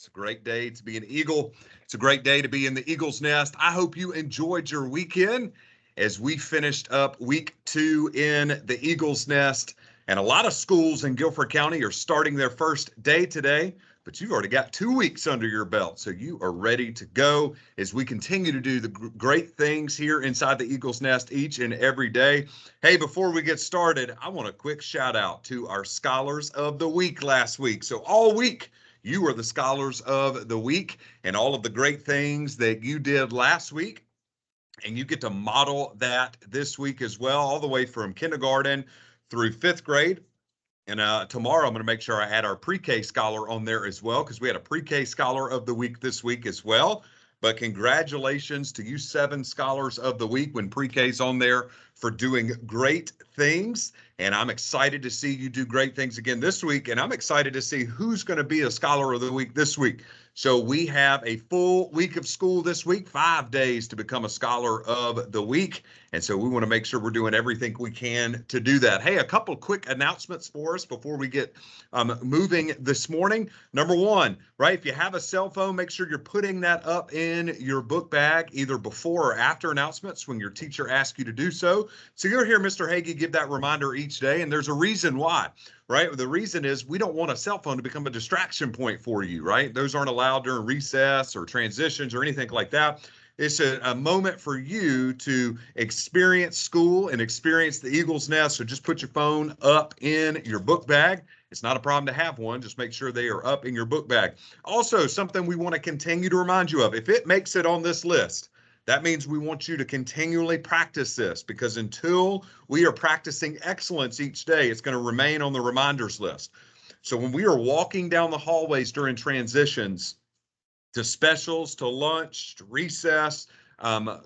It's a great day to be an Eagle. It's a great day to be in the Eagle's nest. I hope you enjoyed your weekend as we finished up week 2 in the Eagle's nest. And a lot of schools in Guilford County are starting their first day today, but you've already got 2 weeks under your belt. So you are ready to go as we continue to do the great things here inside the Eagle's nest each and every day. Hey, before we get started, I want a quick shout out to our Scholars of the Week last week. So all week, you are the Scholars of the Week and all of the great things that you did last week. And you get to model that this week as well, all the way from kindergarten through 5th grade. And tomorrow, I'm going to make sure I add our pre-K scholar on there as well, because we had a pre-K scholar of the week this week as well. But congratulations to you 7 scholars of the week when pre-K's on there for doing great things. And I'm excited to see you do great things again this week. And I'm excited to see who's going to be a scholar of the week this week. So we have a full week of school this week, 5 days to become a scholar of the week. And so we want to make sure we're doing everything we can to do that. Hey, a couple quick announcements for us before we get moving this morning. Number one, right, if you have a cell phone, make sure you're putting that up in your book bag either before or after announcements when your teacher asks you to do so. So you'll hear Mr. Hagee give that reminder each day, and there's a reason why. Right? The reason is we don't want a cell phone to become a distraction point for you, right? Those aren't allowed during recess or transitions or anything like that. It's a moment for you to experience school and experience the Eagle's nest. So just put your phone up in your book bag. It's not a problem to have one. Just make sure they are up in your book bag. Also, something we want to continue to remind you of, if it makes it on this list, that means we want you to continually practice this, because until we are practicing excellence each day, it's going to remain on the reminders list. So when we are walking down the hallways during transitions to specials, to lunch, to recess,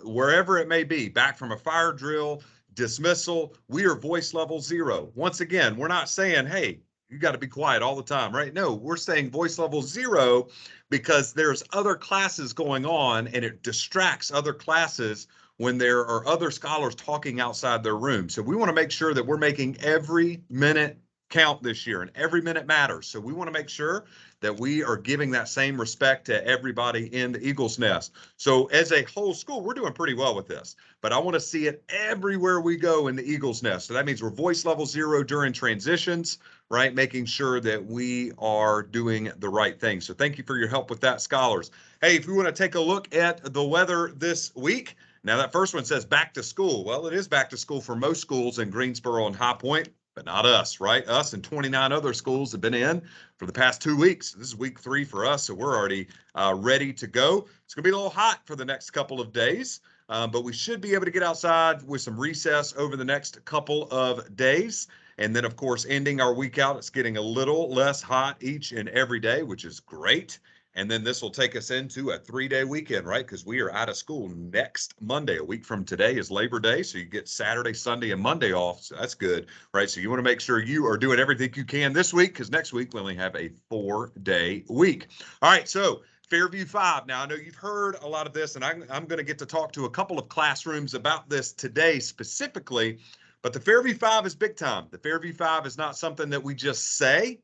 wherever it may be, back from a fire drill, dismissal, we are voice level 0. Once again, we're not saying, hey, you got to be quiet all the time, right? No, we're saying voice level 0 because there's other classes going on and it distracts other classes when there are other scholars talking outside their room. So we want to make sure that we're making every minute count this year, and every minute matters. So we want to make sure that we are giving that same respect to everybody in the Eagle's nest. So as a whole school, we're doing pretty well with this, but I want to see it everywhere we go in the Eagle's nest. So that means we're voice level 0 during transitions, right? Making sure that we are doing the right thing. So thank you for your help with that, scholars. Hey, if you want to take a look at the weather this week, now that first one says back to school. Well, it is back to school for most schools in Greensboro and High Point, but not us, right? Us and 29 other schools have been in for the past 2 weeks. This is week 3 for us, so we're already ready to go. It's going to be a little hot for the next couple of days, but we should be able to get outside with some recess over the next couple of days. And then, of course, ending our week out, it's getting a little less hot each and every day, which is great. And then this will take us into a 3-day weekend, right? Because we are out of school next Monday. A week from today is Labor Day. So you get Saturday, Sunday, and Monday off. So that's good, right? So you want to make sure you are doing everything you can this week, because next week we only have a 4-day week. All right, so Fairview 5. Now, I know you've heard a lot of this, and I'm going to get to talk to a couple of classrooms about this today specifically. But the Fairview 5 is big time. The Fairview 5 is not something that we just say.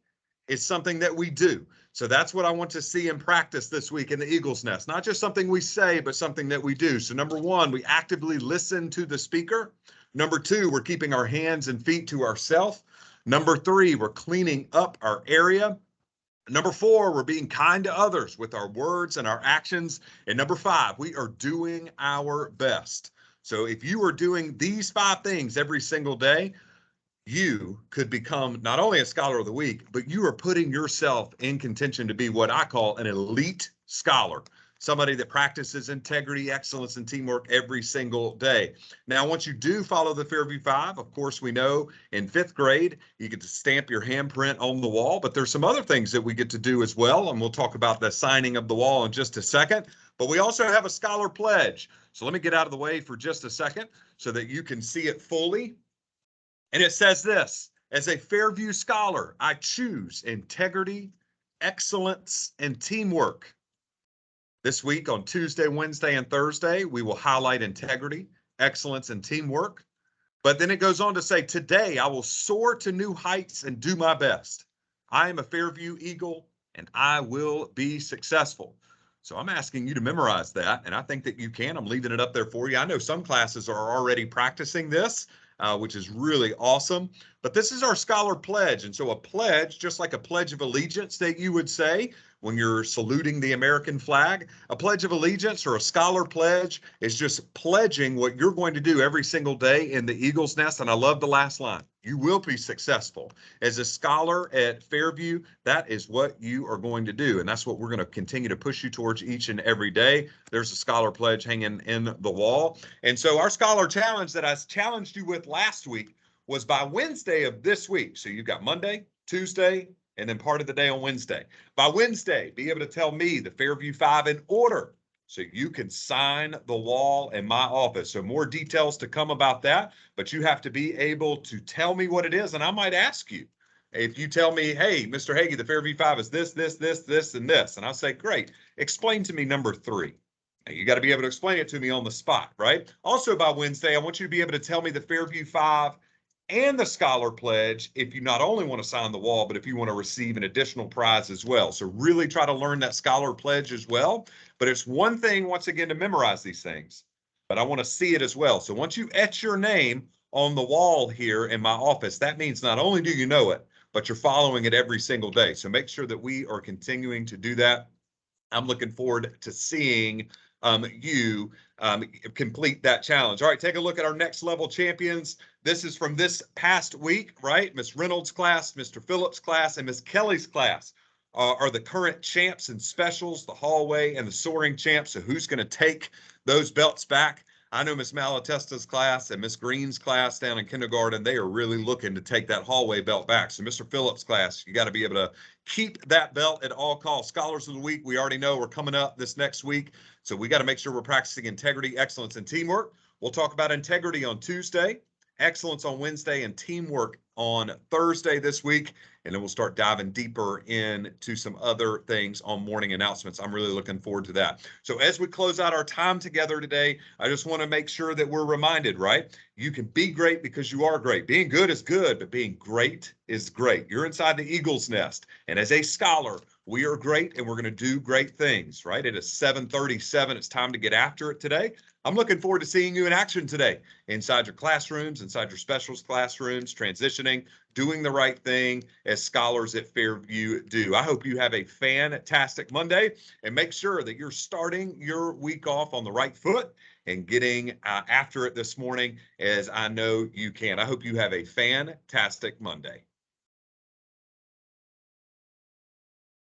It's something that we do. So that's what I want to see in practice this week in the Eagle's nest. Not just something we say, but something that we do. So number 1, we actively listen to the speaker. Number 2, we're keeping our hands and feet to ourselves. Number 3, we're cleaning up our area. Number 4, we're being kind to others with our words and our actions. And number 5, we are doing our best. So if you are doing these 5 things every single day, you could become not only a scholar of the week, but you are putting yourself in contention to be what I call an elite scholar, somebody that practices integrity, excellence, and teamwork every single day. Now, once you do follow the Fairview 5, of course, we know in 5th grade, you get to stamp your handprint on the wall, but there's some other things that we get to do as well, and we'll talk about the signing of the wall in just a second. But we also have a scholar pledge. So let me get out of the way for just a second so that you can see it fully. And it says this: as a Fairview scholar, I choose integrity, excellence, and teamwork. This week on Tuesday, Wednesday, and Thursday, we will highlight integrity, excellence, and teamwork. But then it goes on to say, today I will soar to new heights and do my best. I am a Fairview Eagle. and I will be successful. So I'm asking you to memorize that, and I think that you can. I'm leaving it up there for you. I know some classes are already practicing this, which is really awesome. But this is our Scholar Pledge. And so a pledge, just like a Pledge of Allegiance that you would say when you're saluting the American flag, a Pledge of Allegiance or a Scholar Pledge is just pledging what you're going to do every single day in the Eagle's Nest. And I love the last line. You will be successful. As a scholar at Fairview, that is what you are going to do. And that's what we're going to continue to push you towards each and every day. There's a Scholar Pledge hanging in the wall. And so our Scholar Challenge that I challenged you with last week was by Wednesday of this week. So you've got Monday, Tuesday, and then part of the day on Wednesday. By Wednesday, be able to tell me the Fairview 5 in order so you can sign the wall in my office. So more details to come about that, but you have to be able to tell me what it is. And I might ask you, if you tell me, hey, Mr. Hagee, the Fairview 5 is this, this, this, this, and this. And I'll say, great, explain to me number 3. Now, you got to be able to explain it to me on the spot, right? Also by Wednesday, I want you to be able to tell me the Fairview 5 and the Scholar Pledge if you not only want to sign the wall, but if you want to receive an additional prize as well. So really try to learn that Scholar Pledge as well. But it's one thing, once again, to memorize these things, but I want to see it as well. So once you etch your name on the wall here in my office, that means not only do you know it, but you're following it every single day. So make sure that we are continuing to do that. I'm looking forward to seeing you complete that challenge. All right, take a look at our next level champions. This is from this past week, right? Miss Reynolds' class, Mr. Phillips' class, and Miss Kelly's class are the current champs and specials, the hallway and the soaring champs. So who's going to take those belts back? I know Miss Malatesta's class and Miss Green's class down in kindergarten, they are really looking to take that hallway belt back. So Mr. Phillips' class, you got to be able to keep that belt at all costs. Scholars of the Week, we already know we're coming up this next week. So we got to make sure we're practicing integrity, excellence, and teamwork. We'll talk about integrity on Tuesday, excellence on Wednesday, and teamwork on Thursday this week. And then we'll start diving deeper into some other things on morning announcements. I'm really looking forward to that. So as we close out our time together today, I just want to make sure that we're reminded, right? You can be great because you are great. Being good is good, but being great is great. You're inside the Eagle's Nest. And as a scholar, we are great and we're going to do great things, right? It is 7:37. It's time to get after it today. I'm looking forward to seeing you in action today inside your classrooms, inside your specials classrooms, transitioning, doing the right thing as scholars at Fairview do. I hope you have a fantastic Monday and make sure that you're starting your week off on the right foot and getting after it this morning as I know you can. I hope you have a fantastic Monday.